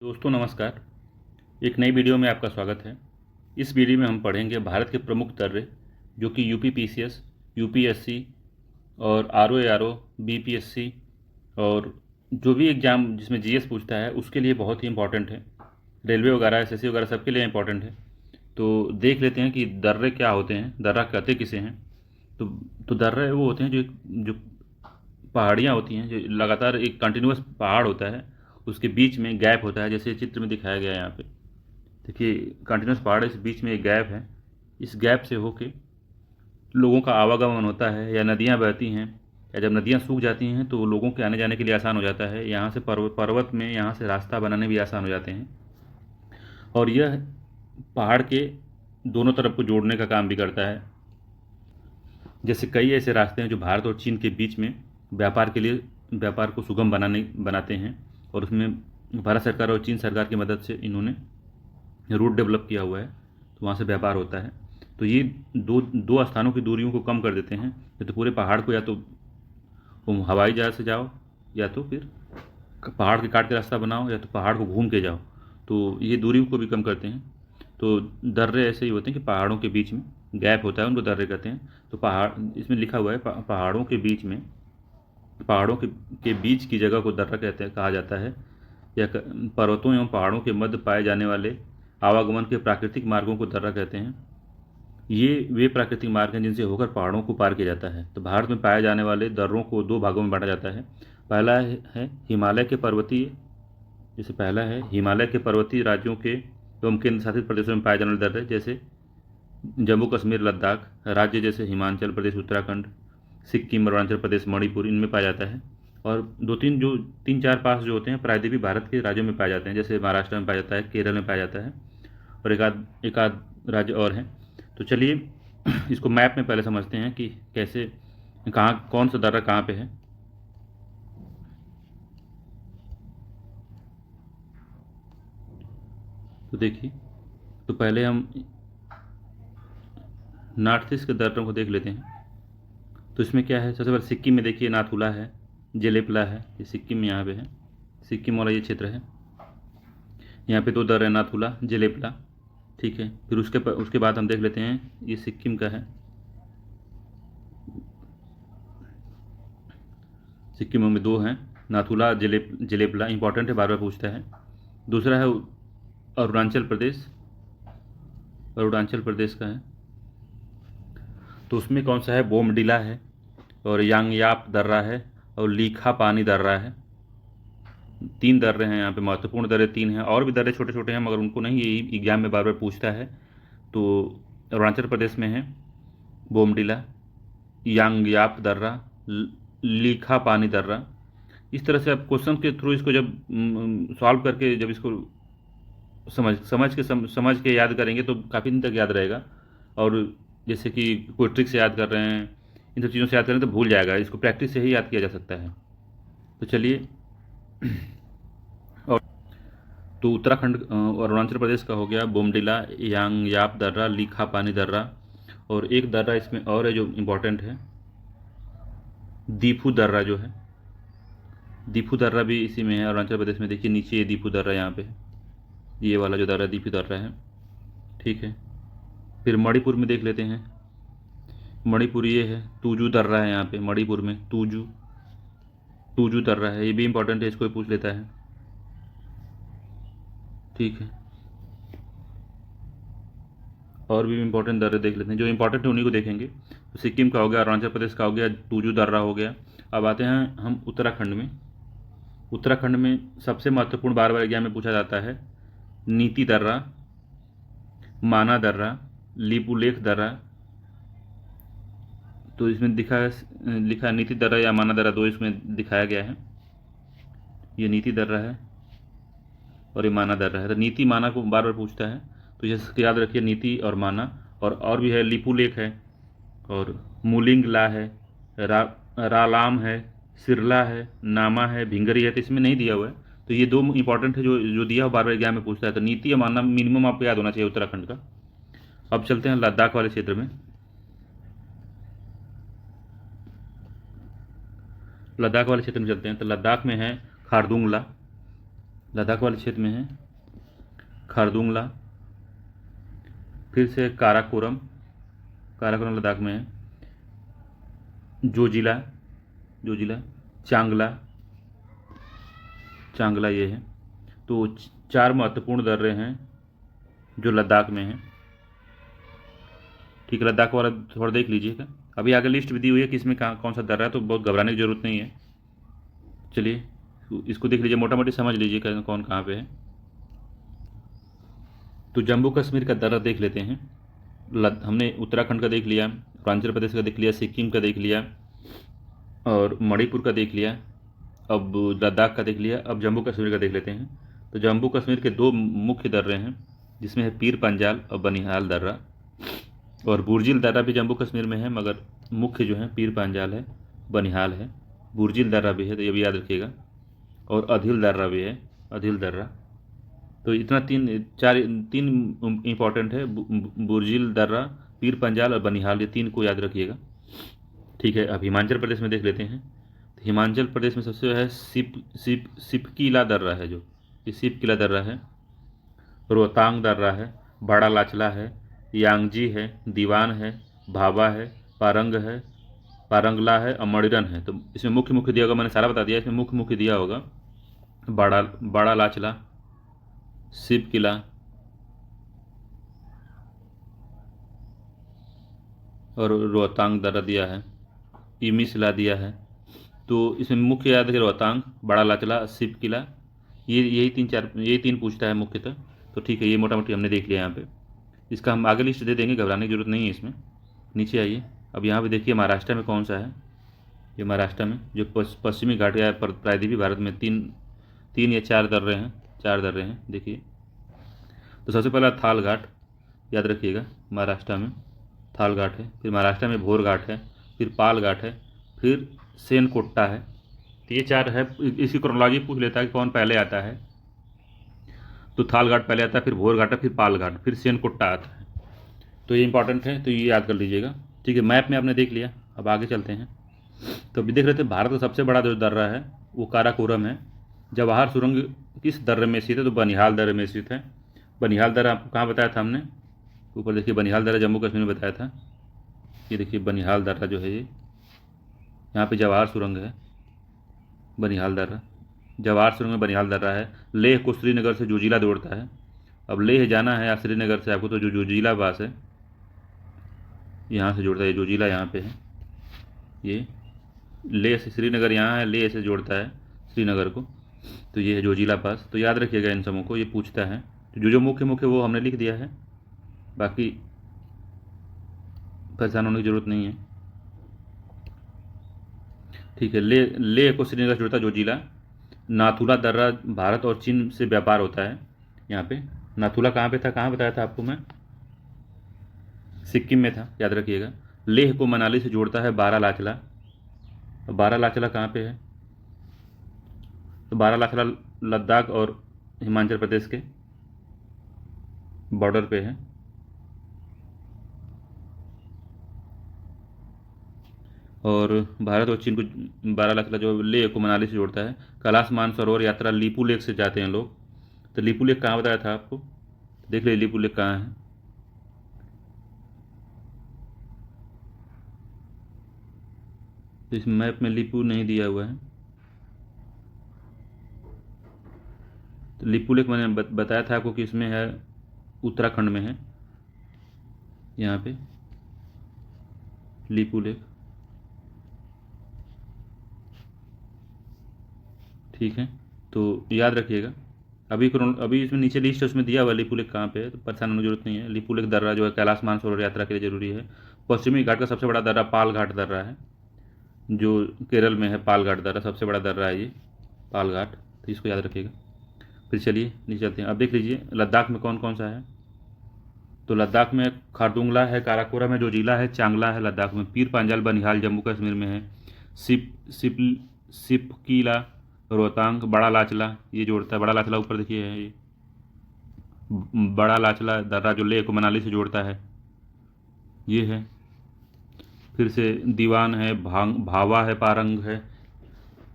दोस्तों नमस्कार। एक नई वीडियो में आपका स्वागत है। इस वीडियो में हम पढ़ेंगे भारत के प्रमुख दर्रे जो कि यूपी पीसीएस, यूपीएससी और आरओ बीपीएससी और जो भी एग्ज़ाम जिसमें जीएस पूछता है उसके लिए बहुत ही इंपॉर्टेंट है। रेलवे वगैरह, एसएससी वगैरह सबके लिए इंपॉर्टेंट है। तो देख लेते हैं कि दर्रे क्या होते हैं, दर्रा कहते किसे हैं। तो दर्रे वो होते हैं जो जो पहाड़ियाँ होती हैं, जो लगातार एक कंटिन्यूअस पहाड़ होता है, उसके बीच में गैप होता है, जैसे चित्र में दिखाया गया है यहाँ पे। देखिए कंटिन्यूस पहाड़ है, इस बीच में एक गैप है। इस गैप से होके लोगों का आवागमन होता है या नदियाँ बहती हैं, या जब नदियाँ सूख जाती हैं तो लोगों के आने जाने के लिए आसान हो जाता है। यहाँ से पर्वत में यहाँ से रास्ता बनाने भी आसान हो जाते हैं। और यह पहाड़ के दोनों तरफ को जोड़ने का काम भी करता है। जैसे कई ऐसे रास्ते हैं जो भारत और चीन के बीच में व्यापार के लिए व्यापार को सुगम बनाते हैं, और उसमें भारत सरकार और चीन सरकार की मदद से इन्होंने रूट डेवलप किया हुआ है, तो वहाँ से व्यापार होता है। तो ये दो दो स्थानों की दूरियों को कम कर देते हैं। या तो पूरे पहाड़ को, या तो तुम हवाई जहाज़ से जाओ, या तो फिर पहाड़ के काट के रास्ता बनाओ, या तो पहाड़ को घूम के जाओ। तो ये दूरी को भी कम करते हैं। तो दर्रे ऐसे ही होते हैं कि पहाड़ों के बीच में गैप होता है, उनको दर्रे कहते हैं। तो पहाड़ इसमें लिखा हुआ है, पहाड़ों के बीच में, पहाड़ों के बीच की जगह को दर्रा कहा जाता है। या पर्वतों एवं पहाड़ों के मध्य पाए जाने वाले आवागमन के प्राकृतिक मार्गों को दर्रा कहते हैं। ये वे प्राकृतिक मार्ग हैं जिनसे होकर पहाड़ों को पार किया जाता है। तो भारत में पाए जाने वाले दर्रों को दो भागों में बांटा जाता है। पहला है हिमालय के पर्वतीय, जैसे पहला है हिमालय के पर्वतीय राज्यों के एवं केंद्र शासित प्रदेशों में पाए जाने वाले दर्रे, जैसे जम्मू कश्मीर, लद्दाख राज्य, जैसे हिमाचल प्रदेश, उत्तराखंड, सिक्किम, अरुणाचल प्रदेश, मणिपुर, इनमें पाया जाता है। और तीन चार पास जो होते हैं प्रायद्वीपीय भारत के राज्यों में पाए जाते हैं, जैसे महाराष्ट्र में पाया जाता है, केरल में पाया जाता है, और एक आध राज्य और हैं। तो चलिए इसको मैप में पहले समझते हैं कि कैसे, कहाँ कौन सा दर्रा कहाँ पे है। तो देखिए, तो पहले हम नॉर्थ ईस्ट के दर्रों को देख लेते हैं। तो इसमें क्या है, सबसे पहले सिक्किम में देखिए नाथुला है, जेलेपला है, ये सिक्किम में यहाँ पे है, सिक्किम वाला ये क्षेत्र है। यहाँ पे दो दर्रे हैं, नाथुला, जेलेपला। ठीक है, फिर उसके बाद हम देख लेते हैं, ये सिक्किम का है। सिक्किम में दो हैं, नाथुला, जेलेपला, इंपॉर्टेंट है, बार बार पूछता है। दूसरा है अरुणाचल प्रदेश, अरुणाचल प्रदेश का है। तो उसमें कौन सा है, बोमडिला है, और यांगयाप दर्रा है, और लीखा पानी दर्रा है। तीन दर्रे हैं यहाँ पे, महत्वपूर्ण दर्रे तीन हैं, और भी दर्रे छोटे छोटे हैं मगर उनको नहीं, ये एग्जाम में बार बार पूछता है। तो अरुणाचल प्रदेश में है बोमडिला, यांगयाप दर्रा, लीखा पानी दर्रा। इस तरह से आप क्वेश्चन के थ्रू इसको जब सॉल्व करके, जब इसको समझ के याद करेंगे तो काफ़ी दिन तक याद रहेगा। और जैसे कि कोई ट्रिक से याद कर रहे हैं, इन सब चीज़ों से याद करें तो भूल जाएगा, इसको प्रैक्टिस से ही याद किया जा सकता है। तो चलिए, और तो उत्तराखंड और अरुणाचल प्रदेश का हो गया बोमडिला, यांगयाप दर्रा, लीखा पानी दर्रा। और एक दर्रा इसमें और है जो इम्पोर्टेंट है, दीफू दर्रा जो है, दीफू दर्रा भी इसी में है, अरुणाचल प्रदेश में। देखिए नीचे ये दीफू दर्रा यहाँ पे, ये वाला जो दर्रा दीफू दर्रा है। ठीक है, फिर मणिपुर में देख लेते हैं। मणिपुर ये है, तूजू दर्रा है यहाँ पे, मणिपुर में तूजू तूजू दर्रा है, ये भी इंपॉर्टेंट है, इसको भी पूछ लेता है। ठीक है, और भी इंपॉर्टेंट दर्रे देख लेते हैं, जो इंपॉर्टेंट है उन्हीं को देखेंगे। तो सिक्किम का हो गया, अरुणाचल प्रदेश का हो गया, तूजू दर्रा हो गया। अब आते हैं हम उत्तराखंड में। उत्तराखंड में सबसे महत्वपूर्ण, बार बार एग्जाम में पूछा जाता है, नीति दर्रा, माना दर्रा, लिपुलेख दर्रा। तो इसमें लिखा है नीति दर्रा या माना दर्रा, दो इसमें दिखाया गया है। ये नीति दर्रा है और ये माना दर्रा है। तो नीति माना को बार बार पूछता है, तो ये याद रखिए, नीति और माना। और भी है, लिपुलेख है, और मूलिंगला है, रालाम है, सिरला है, नामा है, भिंगरी है। तो इसमें नहीं दिया हुआ है, तो ये दो इंपॉर्टेंट है जो जो दिया हो, बार बार एग्जाम में पूछता है। तो नीति या माना मिनिमम आपको याद होना चाहिए उत्तराखंड का। अब चलते हैं लद्दाख वाले क्षेत्र में। लद्दाख वाले क्षेत्र में चलते हैं। तो लद्दाख में है खारदुंगला, लद्दाख वाले क्षेत्र में है खारदुंगला, फिर से काराकोरम, काराकोरम लद्दाख में है, जोजिला, जोजिला, चांगला, चांगला ये है। तो 4 महत्वपूर्ण दर्रे हैं जो लद्दाख में हैं। ठीक है, लद्दाख वाला थोड़ा देख लीजिएगा। अभी आगे लिस्ट भी दी हुई है कि इसमें कहाँ कौन सा दर्रा है, तो बहुत घबराने की जरूरत नहीं है। चलिए इसको देख लीजिए, मोटा मोटी समझ लीजिए कौन कहाँ पे है। तो जम्मू कश्मीर का दर्रा देख लेते हैं। हमने उत्तराखंड का देख लिया, अरुणाचल प्रदेश का देख लिया, सिक्किम का देख लिया और मणिपुर का देख लिया, अब लद्दाख का देख लिया, अब जम्मू कश्मीर का देख लेते हैं। तो जम्मू कश्मीर के 2 मुख्य दर्रे हैं, जिसमें है पीर पंजाल और बनिहाल दर्रा, और बुर्जिल दर्रा भी जम्मू कश्मीर में है, मगर मुख्य जो है पीर पंजाल है, बनिहाल है। बुर्जिल दर्रा भी है, तो ये भी याद रखिएगा, और अधील दर्रा भी है, अधील दर्रा। तो इतना 3 इंपॉर्टेंट है, बुर्जिल दर्रा, पीर पंजाल और बनिहाल, ये 3 को याद रखिएगा। ठीक है, अब हिमाचल प्रदेश में देख लेते हैं। तो हिमाचल प्रदेश में सबसे है सिपकीला दर्रा है, जो ये सिपकीला दर्रा है, रोहतांग दर्रा है, बड़ा लाचला है, यांगजी है, दीवान है, भाभा है, पारंग है, पारंगला है और मणिरन है। तो इसमें मुख्य मुख्य दिया होगा, मैंने सारा बता दिया, इसमें मुख्य मुख्य दिया होगा बड़ा लाचला, सिप किला और रोहतांग दर्रा दिया है, इमी शिला दिया है। तो इसमें मुख्य याद है रोहतांग, बड़ा लाचला, सिप किला, यही तीन पूछता है मुख्यतः। तो ठीक है, ये मोटा मोटी हमने देख लिया यहाँ पे। इसका हम आगे लिस्ट दे देंगे, घबराने की जरूरत नहीं है इसमें। नीचे आइए, अब यहाँ पे देखिए महाराष्ट्र में कौन सा है। ये महाराष्ट्र में जो पश्चिमी घाट या प्रायद्वीपी भारत में 3 या 4 दर्रे हैं, 4 दर्रे हैं देखिए। तो सबसे पहला थाल घाट, याद रखिएगा, महाराष्ट्र में थाल घाट है, फिर महाराष्ट्र में भोर घाट है, फिर पाल घाट है, फिर सेनकोट्टा है। तो ये 4 है। इसकी क्रोनोलॉजी पूछ लेता है कि कौन पहले आता है। तो थाल घाट पहले आता है, फिर भोर घाट है, फिर पाल घाट, फिर सेनकोट्टा आता है। तो ये इंपॉर्टेंट है, तो ये याद कर लीजिएगा। ठीक है, मैप में आपने देख लिया, अब आगे चलते हैं। तो अभी देख रहे थे भारत का सबसे बड़ा जो दर्रा है वो काराकोरम है। जवाहर सुरंग किस दर्रे में स्थित है, तो बनिहाल दर्रे में स्थित है। बनिहाल दर्रा आपको कहाँ बताया था हमने, ऊपर देखिए, बनिहाल दर्रा जम्मू कश्मीर में बताया था। ये देखिए बनिहाल दर्रा जो है, ये यहाँ पे जवाहर सुरंग है, बनिहाल दर्रा, जवाहर सुरंग में बनिहाल दर्रा है। लेह को श्रीनगर से जोजिला जोड़ता है। अब लेह जाना है या श्रीनगर से आपको, तो जो जोजिला पास है यहाँ से जोड़ता है, जोजिला यहाँ पे है। ये लेह से श्रीनगर यहाँ है, लेह से जोड़ता है श्रीनगर को, तो ये है जोजिला पास। तो याद रखिएगा इन सबों को, ये पूछता है। तो जो मुख्य मुख्य वो हमने लिख दिया है, बाकी परेशान होने की जरूरत नहीं है। ठीक है, लेह को श्रीनगर से जोड़ता है जोजिला। नाथुला दर्रा, भारत और चीन से व्यापार होता है यहाँ पे। नाथुला कहाँ पे था, कहाँ बताया था आपको मैं, सिक्किम में था, याद रखिएगा। लेह को मनाली से जोड़ता है बारा लाचला। बारा लाचला कहाँ पे है, तो बारा लाचला लद्दाख और हिमाचल प्रदेश के बॉर्डर पे है। और भारत और चीन को बारा लाचला जो लेह को मनाली से जोड़ता है। कैलाश मानसरोवर यात्रा लीपू लेक से जाते हैं लोग। तो लीपू लेक कहाँ बताया था आपको, देख लीजिए लीपू लेक कहाँ है। इस मैप में लीपू नहीं दिया हुआ है। तो लीपू लेक मैंने बताया था आपको कि इसमें है, उत्तराखंड में है, यहाँ पे लीपू लेक। ठीक है, तो याद रखिएगा। अभी इसमें नीचे लिस्ट है, उसमें दिया हुआ लीपू लेक कहाँ पे है, तो परेशान होने की जरूरत नहीं है। लीपू लेक दर्रा जो है कैलाश मानसरोवर यात्रा के लिए जरूरी है। पश्चिमी घाट का सबसे बड़ा दर्रा पाल घाट दर्रा है, जो केरल में है। पाल घाट दर्रा सबसे बड़ा दर्रा है, ये पाल घाट, तो इसको याद रखिएगा। फिर चलिए नीचे चलते हैं। अब देख लीजिए लद्दाख में कौन कौन सा है। तो लद्दाख में खारदुंगला है, काराकोरम है, जोजिला है, चांगला है लद्दाख में। पीर पांजाल बनिहाल जम्मू कश्मीर में है। सिपकीला, रोहतांग, बड़ा लाचला ये जोड़ता है। बड़ा लाचला ऊपर देखिए है, ये बड़ा लाचला दर्रा जो लेह को मनाली से जोड़ता है, ये है। फिर से दीवान है, भावा है,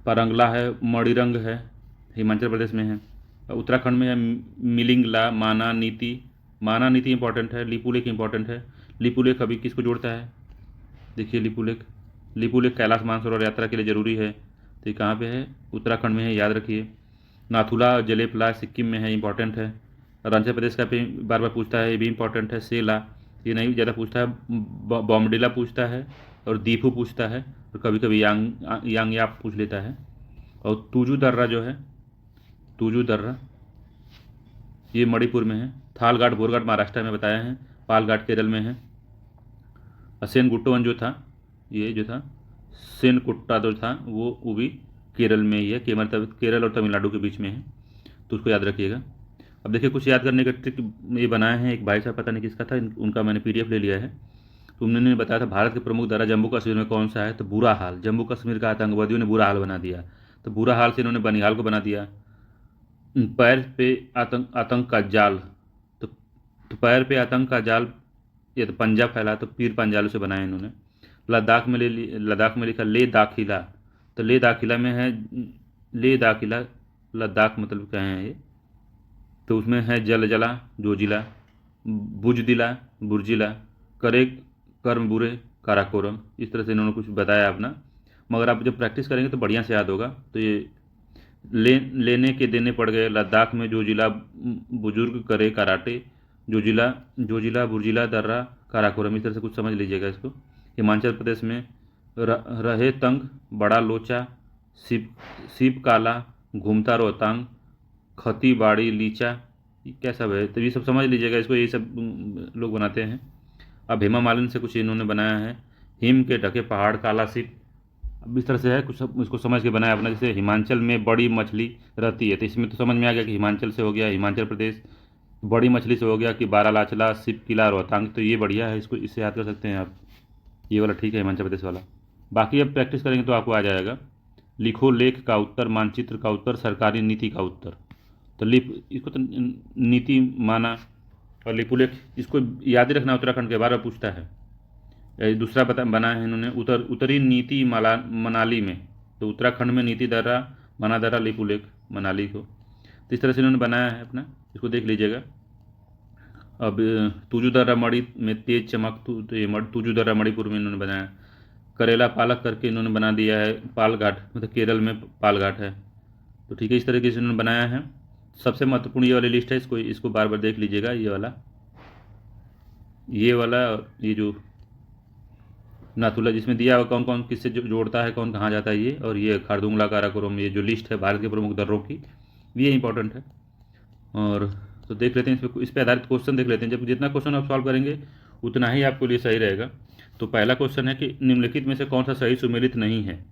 पारंगला है, मणिरंग है, हिमाचल प्रदेश में है। उत्तराखंड में है मिलिंगला, माना नीति। माना नीति इंपॉर्टेंट है। लिपुलेख इंपॉर्टेंट है। लिपुलेख अभी किसको जोड़ता है? देखिए लिपुलेख, लिपुलेख कैलाश मानसरोवर यात्रा के लिए ज़रूरी है। तो ये कहाँ पे है? उत्तराखंड में है, याद रखिए। नाथुला जलेपला सिक्किम में है, इंपॉर्टेंट है। अरुणाचल प्रदेश का भी बार बार पूछता है, ये भी इंपॉर्टेंट है। सेला ये नहीं ज़्यादा पूछता है। बॉम्बडिला पूछता है और दीफू पूछता है और कभी कभी यांगयाप पूछ लेता है। और तुजू दर्रा जो है, तुजू दर्रा ये मणिपुर में है। थालघाट बोरघाट महाराष्ट्र में बताया है। पालघाट केरल में है। सेन गुट्टोवन जो था, ये जो था सेन कुट्टा जो था वो भी केरल में ही है। केरल और तमिलनाडु के बीच में है, तो उसको याद रखिएगा। अब देखिए कुछ याद करने का ट्रिक ये बनाए हैं। एक भाई साहब पता नहीं किसका था, उनका मैंने पीडीएफ ले लिया है। तो उन्होंने बताया था भारत के प्रमुख दर्रा जम्मू कश्मीर में कौन सा है? तो बुरा हाल। जम्मू कश्मीर का आतंकवादियों ने बुरा हाल बना दिया, तो बुरा हाल से इन्होंने बनिहाल को बना दिया। पैर पे आतंक का जाल, तो पैर पे आतंक का जाल, ये तो पंजाब फैला, तो पीर पंजालों से बनाया इन्होंने। लद्दाख में लिखा ले दाखिला, तो ले दाखिला में है, ले दाखिला लद्दाख मतलब क्या है ये? तो उसमें है जल जला जोजिला, बुजदिला बुर्जिला, करे कर्म बुरे काराकोरम। इस तरह से इन्होंने कुछ बताया अपना। मगर आप जब प्रैक्टिस करेंगे तो बढ़िया से याद होगा। तो ये लेने के देने पड़ गए। लद्दाख में जोजिला बुजुर्ग करे कराटे, जोजिला बुर्जिला दर्रा काराकोरम। इस तरह से कुछ समझ लीजिएगा इसको। हिमाचल प्रदेश में रहे तंग, बड़ा लोचा, सिप काला, घूमता रोहतांग, खती बाड़ी लीचा, ये क्या सब है? तो ये सब समझ लीजिएगा इसको, ये सब लोग बनाते हैं। अब हेमा मालिनी से कुछ इन्होंने बनाया है। हिम के ढके पहाड़ काला सिप। अब इस तरह से है कुछ, सब इसको समझ के बनाया अपना। जैसे हिमाचल में बड़ी मछली रहती है, तो इसमें तो समझ में आ गया कि हिमाचल से हो गया हिमाचल प्रदेश। बड़ी मछली से हो गया कि बारालाचला, सिप किला, रोहतांग। तो ये बढ़िया है, इसको इससे याद कर सकते हैं आप। ये वाला ठीक है, हिमाचल प्रदेश वाला। बाकी अब प्रैक्टिस करेंगे तो आपको आ जाएगा। लिखो लेख का उत्तर, मानचित्र का उत्तर, सरकारी नीति का उत्तर। तो लिप इसको तो नीति माना, और लिपुलेख इसको याद ही रखना, उत्तराखंड के बारे में पूछता है। दूसरा बना है इन्होंने उत्तरी नीति मनाली में। तो उत्तराखंड में नीति दर्रा, मना दर्रा, लिपुलेख मनाली को। तो इस तरह से इन्होंने बनाया है अपना, इसको देख लीजिएगा। अब तुजू दर्रा मणि में तेज चमक, तो ये तुजू दर्रा मणिपुर में इन्होंने बनाया। करेला पालक करके इन्होंने बना दिया है पालघाट, मतलब केरल में पालघाट है। तो ठीक है, इस तरीके से इन्होंने बनाया है। सबसे महत्वपूर्ण ये वाली लिस्ट है, इसको बार बार देख लीजिएगा। ये वाला ये जो नाथुला जिसमें दिया हुआ कौन कौन किससे जोड़ता है, कौन कहाँ जाता है ये, और ये खारदुंगला काराकोरम, ये जो लिस्ट है भारत के प्रमुख दर्रों की, ये इंपॉर्टेंट है। और तो देख लेते हैं इस पे आधारित क्वेश्चन देख लेते हैं। जब जितना क्वेश्चन आप सॉल्व करेंगे उतना ही आपके लिए सही रहेगा। तो पहला क्वेश्चन है कि निम्नलिखित में से कौन सा सही सुमेलित नहीं है?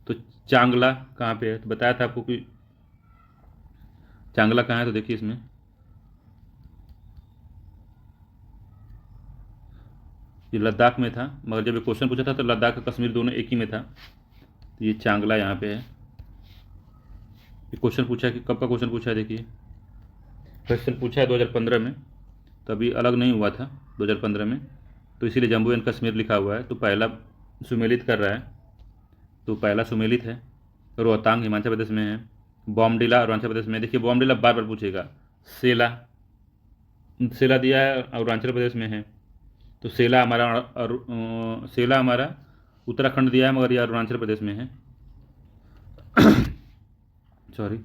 तो चांगला कहाँ पे है? तो बताया था आपको कि चांगला कहाँ है। तो देखिए इसमें ये लद्दाख में था, मगर जब ये क्वेश्चन पूछा था तो लद्दाख और कश्मीर दोनों एक ही में था। तो ये चांगला यहाँ पे है। ये क्वेश्चन पूछा है कि कब का क्वेश्चन पूछा है? देखिए क्वेश्चन पूछा है 2015 में, तो अभी अलग नहीं हुआ था 2015 में, तो इसीलिए जम्मू एंड कश्मीर लिखा हुआ है। तो पहला सुमेलित कर रहा है, तो पहला सुमेलित है। रोहतांग हिमाचल प्रदेश में है। बॉम्बडिला अरुणाचल प्रदेश में। देखिए बॉम्बडिला बार बार पूछेगा। सेला दिया है, अरुणाचल प्रदेश में है। तो सेला हमारा उत्तराखंड दिया है, मगर ये अरुणाचल प्रदेश में है। सॉरी,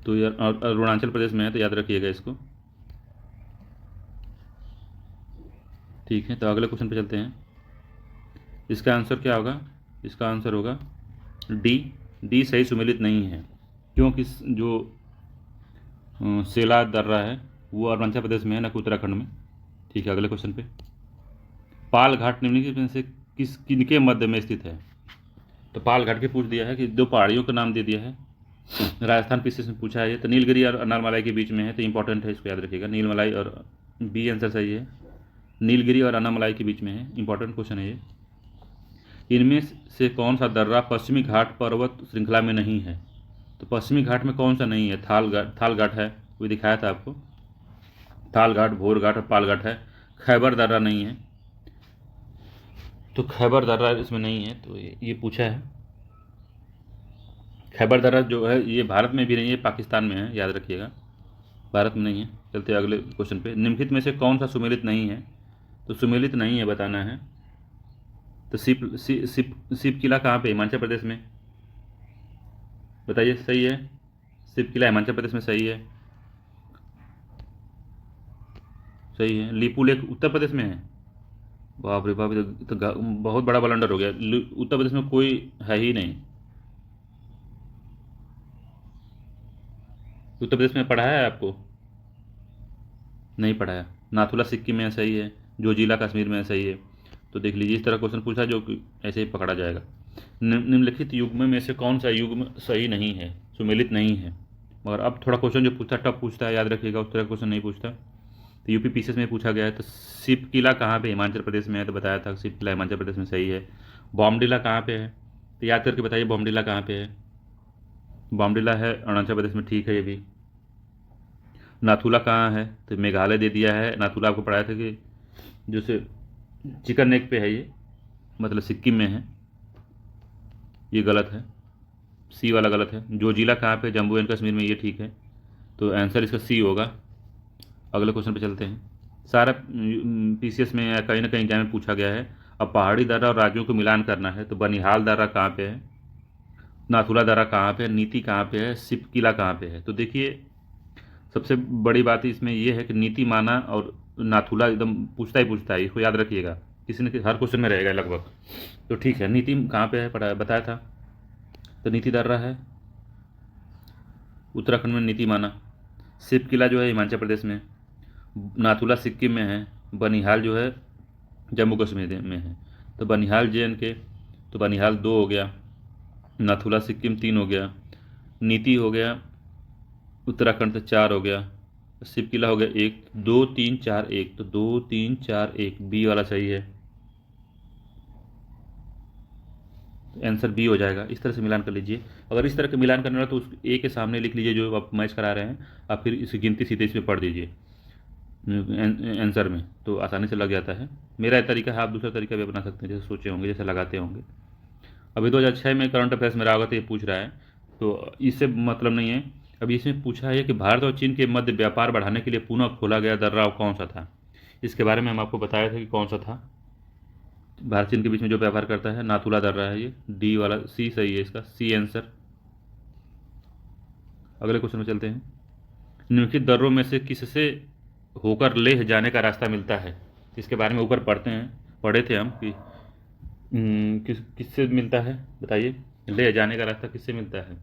तो ये अरुणाचल प्रदेश में है, तो याद रखिएगा इसको। ठीक है, तो अगले क्वेश्चन पे चलते हैं। इसका आंसर क्या होगा? इसका आंसर होगा डी सही सुमेलित नहीं है, क्योंकि जो सेला दर्रा है वो अरुणाचल प्रदेश में है, न कि उत्तराखंड में। ठीक है, अगले क्वेश्चन पे। पालघाट निम्नलिखित में से किनके मध्य में स्थित है? तो पालघाट के पूछ दिया है कि दो पहाड़ियों का नाम दे दिया है। राजस्थान पीसीएस में पूछा है ये। तो नीलगिरी और अनारमलाई के बीच में है, तो इंपॉर्टेंट है, इसको याद रखिएगा। नीलमलाई और बी आंसर सही है। नीलगिरी और अनारमलाई के बीच में है, इंपॉर्टेंट क्वेश्चन है ये। इनमें से कौन सा दर्रा पश्चिमी घाट पर्वत श्रृंखला में नहीं है? तो पश्चिमी घाट में कौन सा नहीं है? थालघाट है, वो दिखाया था आपको। थालघाट, भोरघाट और पालघाट है। खैबर दर्रा नहीं है, तो खैबर दर्रा इसमें नहीं है, तो ये पूछा है। खैबर दर्रा जो है ये भारत में भी नहीं है, पाकिस्तान में है, याद रखिएगा, भारत में नहीं है। चलते हैं अगले क्वेश्चन पे। निम्नलिखित में से कौन सा सुमेलित नहीं है? तो सुमेलित नहीं है बताना है। तो सिप किला कहाँ पे? हिमाचल प्रदेश में। बताइए सही है, सिप किला हिमाचल प्रदेश में सही है, सही है। लीपू लेक उत्तर प्रदेश में है। बाप रे बाप, ये तो बहुत बड़ा ब्लंडर हो गया। उत्तर प्रदेश में कोई है ही नहीं। उत्तर प्रदेश में पढ़ा है आपको? नहीं पढ़ाया। नाथुला सिक्किम में सही है, जोजिला कश्मीर में सही है। तो देख लीजिए, इस तरह क्वेश्चन पूछा जो कि ऐसे ही पकड़ा जाएगा। निम्नलिखित युग्म में से कौन सा युग्म सही नहीं है, सुमेलित नहीं है? मगर अब थोड़ा क्वेश्चन जो पूछता टफ पूछता है, याद रखिएगा, उस तरह क्वेश्चन नहीं पूछता। तो यूपी पीसीएस में पूछा गया है। तो सिप किला कहाँ पे? हिमाचल प्रदेश में है। तो बताया था सिप किला हिमाचल प्रदेश में सही है। बॉमडिला कहाँ पे है? तो याद करके बताइए बॉमडिला कहाँ पे है। बॉमडिला है अरुणाचल प्रदेश में, ठीक है ये भी। नाथुला कहाँ है? तो मेघालय दे दिया है। नाथुला आपको पढ़ाया था कि जैसे चिकन नेक पे है, ये मतलब सिक्किम में है, ये गलत है, सी वाला गलत है। जोजिला कहाँ पे? जम्मू एंड कश्मीर में, ये ठीक है। तो आंसर इसका सी होगा। अगले क्वेश्चन पे चलते हैं। सारा पीसीएस में या कहीं ना कहीं एग्जाम में पूछा गया है। अब पहाड़ी दर्रा और राज्यों को मिलान करना है। तो बनिहाल दर्रा कहाँ पे है? नाथुला दर्रा कहाँ पे है? नीति कहाँ पे है? सिप किला कहाँ पे है? तो देखिए, सबसे बड़ी बात इसमें यह है कि नीति माना और नाथुला एकदम पूछता है, इसको याद रखिएगा, किसी न किसी हर क्वेश्चन में रहेगा लगभग। तो ठीक है, नीति कहाँ पे है पढ़ा बताया था। तो नीति दर्रा है उत्तराखंड में, नीति माना। सिप किला जो है हिमाचल प्रदेश में, नाथुला सिक्किम में है, बनिहाल जो है जम्मू कश्मीर में है। तो बनिहाल JNK, तो बनिहाल 2 हो गया, नाथुला सिक्किम 3 हो गया, नीति हो गया उत्तराखंड तो 4 हो गया, सिप किला हो गया 1, 2 3 4 1। तो 2 3 4 1 बी वाला सही है। आंसर बी हो जाएगा। इस तरह से मिलान कर लीजिए। अगर इस तरह का मिलान करना है तो उस ए के सामने लिख लीजिए जो आप मैच करा रहे हैं, आप फिर इसकी गिनती सीधे इसमें पढ़ दीजिए आंसर में, तो आसानी से लग जाता है। मेरा तरीका है, आप दूसरा तरीका भी अपना सकते हैं, जैसे सोचे होंगे, जैसे लगाते होंगे। अभी 2006 में करंट अफेयर्स में रहा होगा तो ये पूछ रहा है, तो इससे मतलब नहीं है। अभी इसमें पूछा है कि भारत और चीन के मध्य व्यापार बढ़ाने के लिए पुनः खोला गया दर्रा कौन सा था? इसके बारे में हम आपको बताया था कि कौन सा था। भारत चीन के बीच में जो व्यापार करता है, नाथुला दर्रा है ये, डी वाला, सी सही है इसका, सी आंसर। अगले क्वेश्चन में चलते हैं। निम्नलिखित दर्रों में से किससे होकर लेह जाने का रास्ता मिलता है? इसके बारे में ऊपर पढ़े थे हम कि किससे मिलता है, बताइए। लेह जाने का रास्ता किससे मिलता है?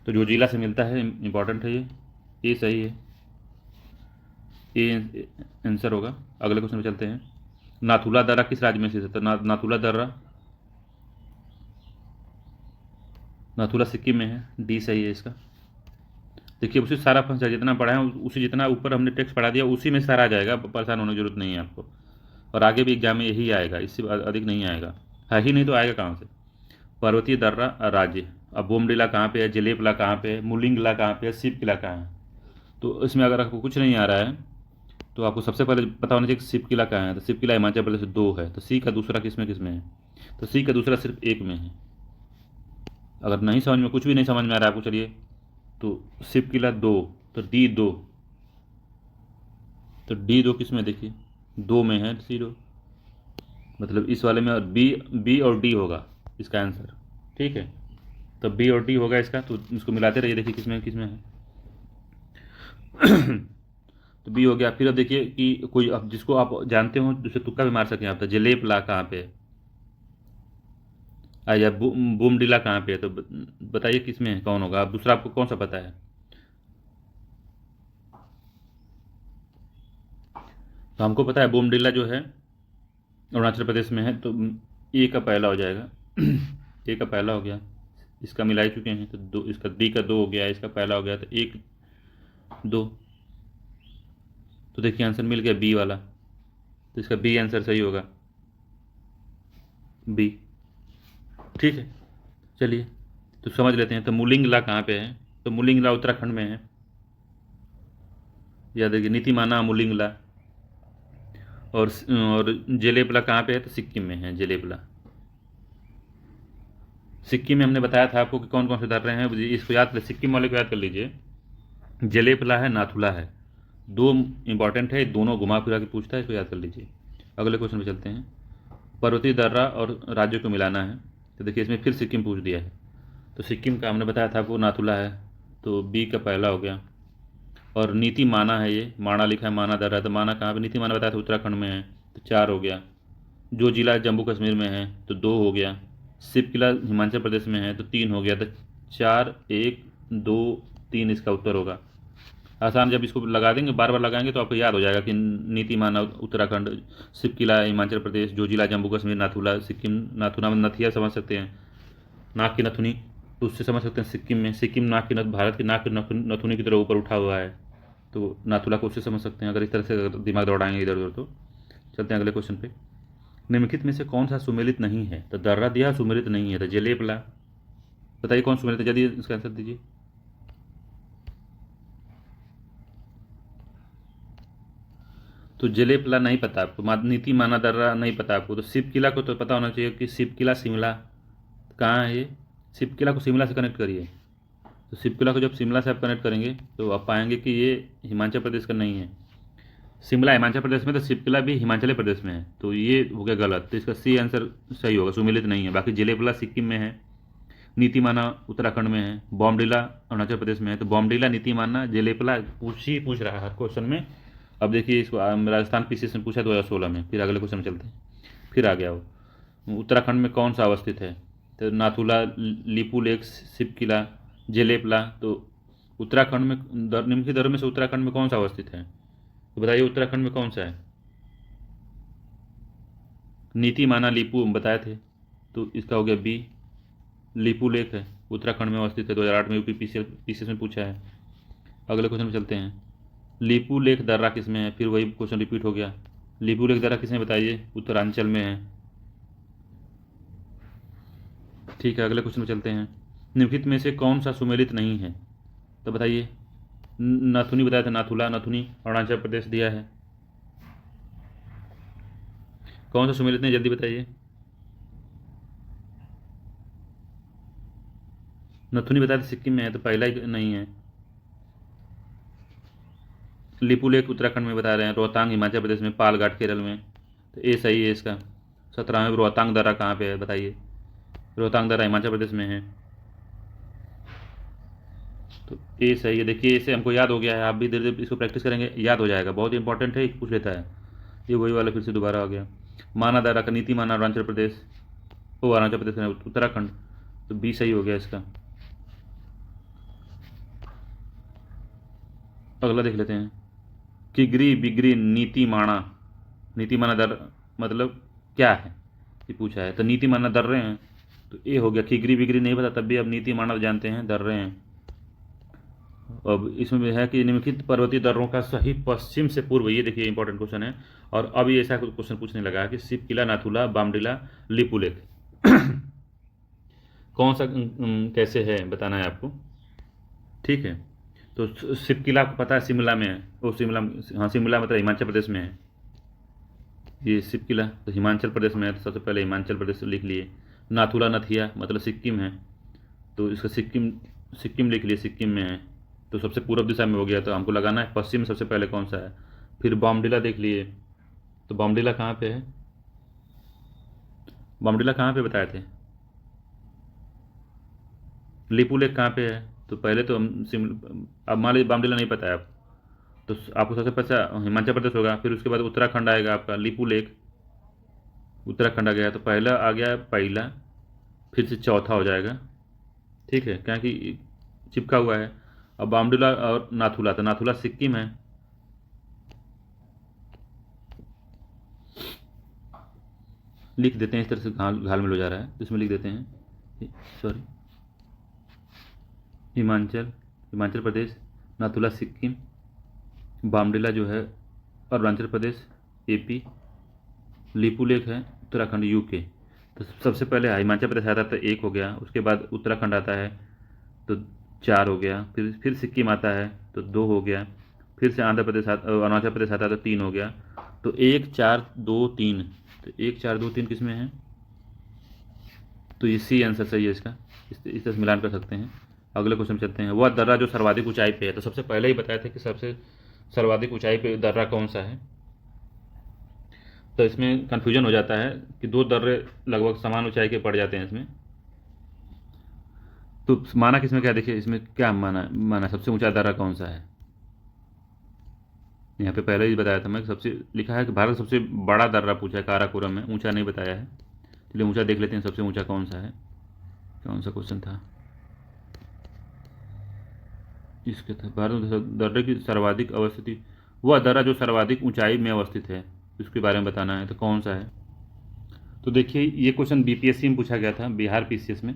तो जोजिला से मिलता है, इंपॉर्टेंट है ये सही है, ये आंसर होगा। अगले क्वेश्चन में चलते हैं। नाथुला दर्रा किस राज्य में स्थित है? तो नाथुला दर्रा नाथुला सिक्किम में है, डी सही है इसका। देखिए उसी सारा फंस जाए, जितना पढ़ा है उसी, जितना ऊपर हमने टेक्स्ट पढ़ा दिया उसी में सारा आ जाएगा, परेशान होने की जरूरत नहीं है आपको। और आगे भी एग्जाम में यही आएगा, इससे अधिक नहीं आएगा, है ही नहीं तो आएगा कहाँ से। पर्वतीय दर्रा राज्य। अब बोमडिला कहाँ पे है, जलेपला कहाँ पे है, मुलिंगला कहाँ पे है, सिप किला कहाँ है? तो इसमें अगर आपको कुछ नहीं आ रहा है तो आपको सबसे पहले पता होना चाहिए कि सिप किला कहाँ है। तो सिप किला हिमाचल प्रदेश 2 है। तो सी का दूसरा किसमें है? तो सी का दूसरा सिर्फ 1 में है। अगर नहीं समझ में, कुछ भी नहीं समझ में आ रहा है आपको, चलिए, तो सिप किला 2, तो D2, तो D2 किस में? देखिए 2 में है C2, मतलब इस वाले में। और बी और डी होगा इसका आंसर, ठीक है। तो बी और डी होगा इसका, तो इसको मिलाते रहिए, देखिए किसमें है। तो बी हो गया। फिर अब देखिए कि कोई अब जिसको आप जानते हो, जिससे तुक्का भी मार सकें आप, तो जलेपला कहाँ पे है, या बूमडिला कहाँ पे है? तो बताइए किसमें है, कौन होगा? अब दूसरा आपको कौन सा पता है? तो हमको पता है बूमडिला जो है अरुणाचल प्रदेश में है, तो ए का पहला हो जाएगा। ए का पहला हो गया, इसका मिला ही चुके हैं, तो 2, इसका डी का 2 हो गया, इसका पहला हो गया, तो 1 2। तो देखिए आंसर मिल गया बी वाला, तो इसका बी आंसर सही होगा, बी, ठीक है। चलिए तो समझ लेते हैं। तो मुलिंगला कहाँ पे है? तो मुलिंगला उत्तराखंड में है, याद देखिए, नीतिमाना मुलिंगला। और जलेपला कहाँ पे है? तो सिक्किम में है जलेपला, सिक्किम में हमने बताया था आपको कि कौन कौन से दर्रे हैं, इसको याद कर, सिक्किम वाले को याद कर लीजिए। जलेपला है, नाथुला है, दो इंपॉर्टेंट है, दोनों घुमा फिरा के पूछता है, इसको याद कर लीजिए। अगले क्वेश्चन पे चलते हैं। पर्वतीय दर्रा और राज्यों को मिलाना है, तो देखिए इसमें फिर सिक्किम पूछ दिया है। तो सिक्किम का हमने बताया था आपको नाथुला है, तो बी का पहला हो गया। और नीति माना है, ये माणा लिखा है, माना दर्रा है, तो माना कहाँ पे, नीति माना बताया था उत्तराखंड में है, तो 4 हो गया। जो जिला जम्मू कश्मीर में है तो 2 हो गया। सिप किला हिमाचल प्रदेश में है तो 3 हो गया। तो 4 1 2 3 इसका उत्तर होगा। आसान, जब इसको लगा देंगे, बार बार लगाएंगे तो आपको याद हो जाएगा कि नीति माना उत्तराखंड, सिप किला हिमाचल प्रदेश, जो जिला जम्मू कश्मीर, नाथुला सिक्किम। नाथुला में नथिया समझ सकते हैं, नाक की नथुनी, तो उससे समझ सकते हैं सिक्किम में, सिक्किम नाक की भारत की नाक की नथुनी की तरह ऊपर उठा हुआ है, तो नाथुला को उससे समझ सकते हैं अगर इस तरह से अगर दिमाग दौड़ाएंगे इधर उधर। तो चलते हैं अगले क्वेश्चन पे। निम्नलिखित में से कौन सा सुमेलित नहीं है, तो दर्रा दिया सुमेलित नहीं है, तो जलेपला, बताइए कौन सुमेलित है, जल्दी इसका आंसर दीजिए। तो जलेपला नहीं पता आपको, नीति माना दर्रा नहीं पता आपको, तो शिव किला को तो पता होना चाहिए कि शिव किला शिमला कहाँ है ये। शिव किला को शिमला से कनेक्ट करिए, तो शिव किला को जब शिमला से आप कनेक्ट करेंगे तो आप पाएंगे कि ये हिमाचल प्रदेश का नहीं है। शिमला हिमाचल प्रदेश में, तो शिव किला भी हिमाचल प्रदेश में है, तो ये हो गया गलत। तो इसका सी आंसर सही होगा, सुमेलित नहीं है। बाकी जलेपला सिक्किम में है, नीतिमाना उत्तराखंड में है, बॉमडिला अरुणाचल प्रदेश में है। तो बॉमडिला, नीतिमाना, जलेपला पूछ रहा है हर क्वेश्चन में। अब देखिए इसको राजस्थान पीसीएस ने पूछा 2016 में। फिर अगले क्वेश्चन में चलते हैं, फिर आ गया वो। उत्तराखंड में कौन सा अवस्थित है, तो नाथुला, लिपू लेक, शिव किला, जलेपला। तो उत्तराखंड में निम्नलिखित दर्रों में से उत्तराखंड में कौन सा अवस्थित है, तो बताइए उत्तराखंड में कौन सा है। नीति माना लिपू बताए थे, तो इसका हो गया बी, लिपू लेक है, उत्तराखंड में अवस्थित है, 2008 में यूपी पीसीएस में पूछा है। अगले क्वेश्चन में चलते हैं। लिपू लेक दर्रा किस में है, फिर वही क्वेश्चन रिपीट हो गया। लिपू लेक दर्रा किस में बताइए, उत्तरांचल में है। ठीक है, अगले क्वेश्चन में चलते हैं। निम्नलिखित में से कौन सा सुमेलित नहीं है, तो बताइए। नथुनी बताया था, नाथुला, नथुनी अरुणाचल प्रदेश दिया है। कौन सा सुमेलित नहीं, जल्दी बताइए। नथुनी बताया था सिक्किम में है, तो पहला ही नहीं है। लिपू लेक उत्तराखंड में बता रहे हैं, रोहतांग हिमाचल प्रदेश में, पालघाट केरल में, तो ये सही है इसका। 17वें रोहतांग दर्रा कहाँ पे है बताइए, रोहतांग दर्रा हिमाचल प्रदेश में है, तो ये सही है। देखिए इसे हमको याद हो गया है, आप भी धीरे धीरे इसको प्रैक्टिस करेंगे याद हो जाएगा, बहुत इंपॉर्टेंट है, पूछ लेता है। ये वही वाला फिर से दोबारा आ गया। माना दर्रा का नीति माना अरुणाचल प्रदेश, वो अरुणाचल प्रदेश में, उत्तराखंड, तो बी सही हो गया इसका। अगला देख लेते हैं। किगरी बिगरी नीतिमाणा, नीतिमाना दर मतलब क्या है, ये पूछा है, तो नीतिमाना दर्रे हैं, तो ये हो गया। किगरी बिगरी नहीं पता तब भी अब नीतिमाना जानते हैं, दर्रे हैं। अब इसमें भी है कि निम्नलिखित पर्वतीय दर्रों का सही पश्चिम से पूर्व, ये देखिए इंपॉर्टेंट क्वेश्चन है। और अब ये ऐसा क्वेश्चन पूछने लगा कि शिव किला, नाथुला, बामडिला, लिपू लेक कौन सा कैसे है बताना है आपको, ठीक है। तो शिव किला आपको पता है शिमला में है, वो शिमला, हाँ शिमला मतलब हिमाचल प्रदेश में है। ये शिव किला तो हिमाचल प्रदेश में है, तो सबसे पहले हिमाचल प्रदेश लिख लिए। नाथुला, नथिया मतलब सिक्किम है, तो इसका सिक्किम, सिक्किम लिख लिए, सिक्किम में है, तो सबसे पूर्व दिशा में हो गया, तो हमको लगाना है पश्चिम में सबसे पहले कौन सा है। फिर बॉमडिला देख लिए, तो बॉमडिला कहाँ पे है, बॉमडिला कहाँ पे बताए थे। लिपू लेक कहाँ पे है, तो पहले तो अब मान लीजिए बॉमडिला नहीं पता है आप, तो आपको सबसे पता हिमाचल प्रदेश होगा, फिर उसके बाद उत्तराखंड आएगा आपका, लिपू लेक उत्तराखंड आ गया, तो पहला आ गया पहला, फिर से चौथा हो जाएगा, ठीक है, क्या कि चिपका हुआ है। अब बामडुला और नाथुला, तो नाथुला सिक्किम है, लिख देते हैं इस तरह से, घाल में हो जा रहा है, इसमें लिख देते हैं, सॉरी, हिमाचल, हिमाचल प्रदेश, नाथुला सिक्किम, बामडिला जो है अरुणाचल प्रदेश एपी, लिपू लेक है उत्तराखंड यूके। तो सबसे पहले हिमाचल प्रदेश आता है तो 1 हो गया, उसके बाद उत्तराखंड आता है तो 4 हो गया, फिर सिक्किम आता है तो 2 हो गया, फिर से आंध्र प्रदेश अरुणाचल प्रदेश आता है तो 3 हो गया। तो 1 4 2 3, तो 1 4 2 3 किस में है, तो ये सी आंसर सही है इसका, इस तरह से मिलान कर सकते हैं। अगले क्वेश्चन चलते हैं। वह दर्रा जो सर्वाधिक ऊंचाई पे है, तो सबसे पहले ही बताया था कि सबसे सर्वाधिक ऊंचाई पे दर्रा कौन सा है। तो इसमें कन्फ्यूजन हो जाता है कि दो दर्रे लगभग समान ऊंचाई के पड़ जाते हैं इसमें। तो माना किसमें क्या, देखिए इसमें क्या माना सबसे ऊंचा दर्रा कौन सा है। यहाँ पे पहले ही बताया था मैं, सबसे लिखा है कि भारत का सबसे बड़ा दर्रा पूछा है काराकोरम में, ऊंचा नहीं बताया है। चलिए ऊंचा देख लेते हैं, सबसे ऊंचा कौन सा है, कौन सा क्वेश्चन था इसके था। भारत में दर्रे की सर्वाधिक अवस्थिति, वह दर्रा जो सर्वाधिक ऊंचाई में अवस्थित है, इसके बारे में बताना है, तो कौन सा है। तो देखिए ये क्वेश्चन बीपीएससी में पूछा गया था, बिहार पीसीएस में।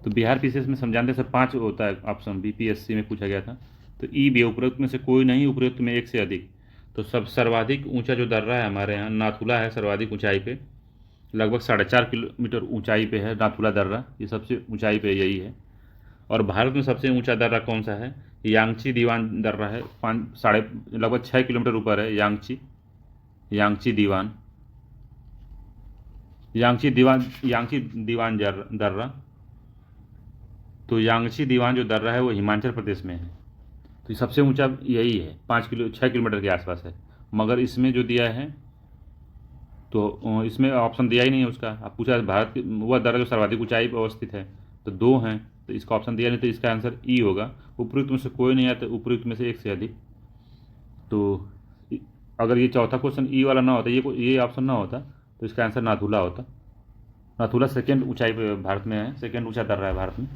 तो बिहार पीसीएस में समझाते हैं सर 5 होता है ऑप्शन, बीपीएससी में पूछा गया था। तो ई भी उपरोक्त में से कोई नहीं, उपरोक्त में एक से अधिक। तो सब सर्वाधिक ऊंचा जो दर्रा है हमारे यहाँ नाथुला है, सर्वाधिक ऊंचाई पे, लगभग 4.5 किलोमीटर ऊंचाई पे है नाथुला दर्रा, ये सबसे ऊंचाई पे यही है। और भारत में सबसे ऊंचा दर्रा कौन सा है, यांगची दीवान दर्रा है, लगभग 6 किलोमीटर ऊपर है यांगची दीवान दर्रा। तो यांगची दीवान जो दर्रा है वो हिमाचल प्रदेश में है। तो सबसे ऊंचा यही है, 6 किलोमीटर के आसपास है। मगर इसमें जो दिया है, तो इसमें ऑप्शन दिया ही नहीं है उसका। आप पूछा भारत की वह दर्रा जो सर्वाधिक ऊंचाई पर अवस्थित है, तो 2 हैं, तो इसका ऑप्शन दिया नहीं, तो इसका आंसर ई होगा। उपयुक्त में से कोई नहीं आता, उपयुक्त में से एक से अधिक। तो अगर ये चौथा क्वेश्चन ई वाला ना होता, ये ऑप्शन ना होता, तो इसका आंसर नाथुला होता। नाथुला सेकेंड ऊंचाई पे भारत में है, सेकेंड ऊंचा दर्रा है भारत में।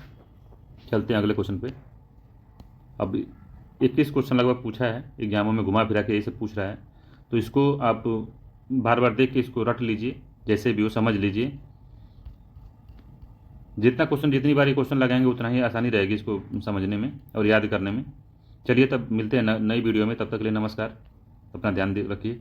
चलते हैं अगले क्वेश्चन पे। अब 21 क्वेश्चन लगभग पूछा है, एग्जामों में घुमा फिरा के यही सब पूछ रहा है। तो इसको आप बार बार देख के इसको रट लीजिए, जैसे भी हो समझ लीजिए। जितनी बार ये क्वेश्चन लगाएंगे उतना ही आसानी रहेगी इसको समझने में और याद करने में। चलिए तब मिलते हैं नई वीडियो में, तब तक के लिए नमस्कार, अपना ध्यान रखिए।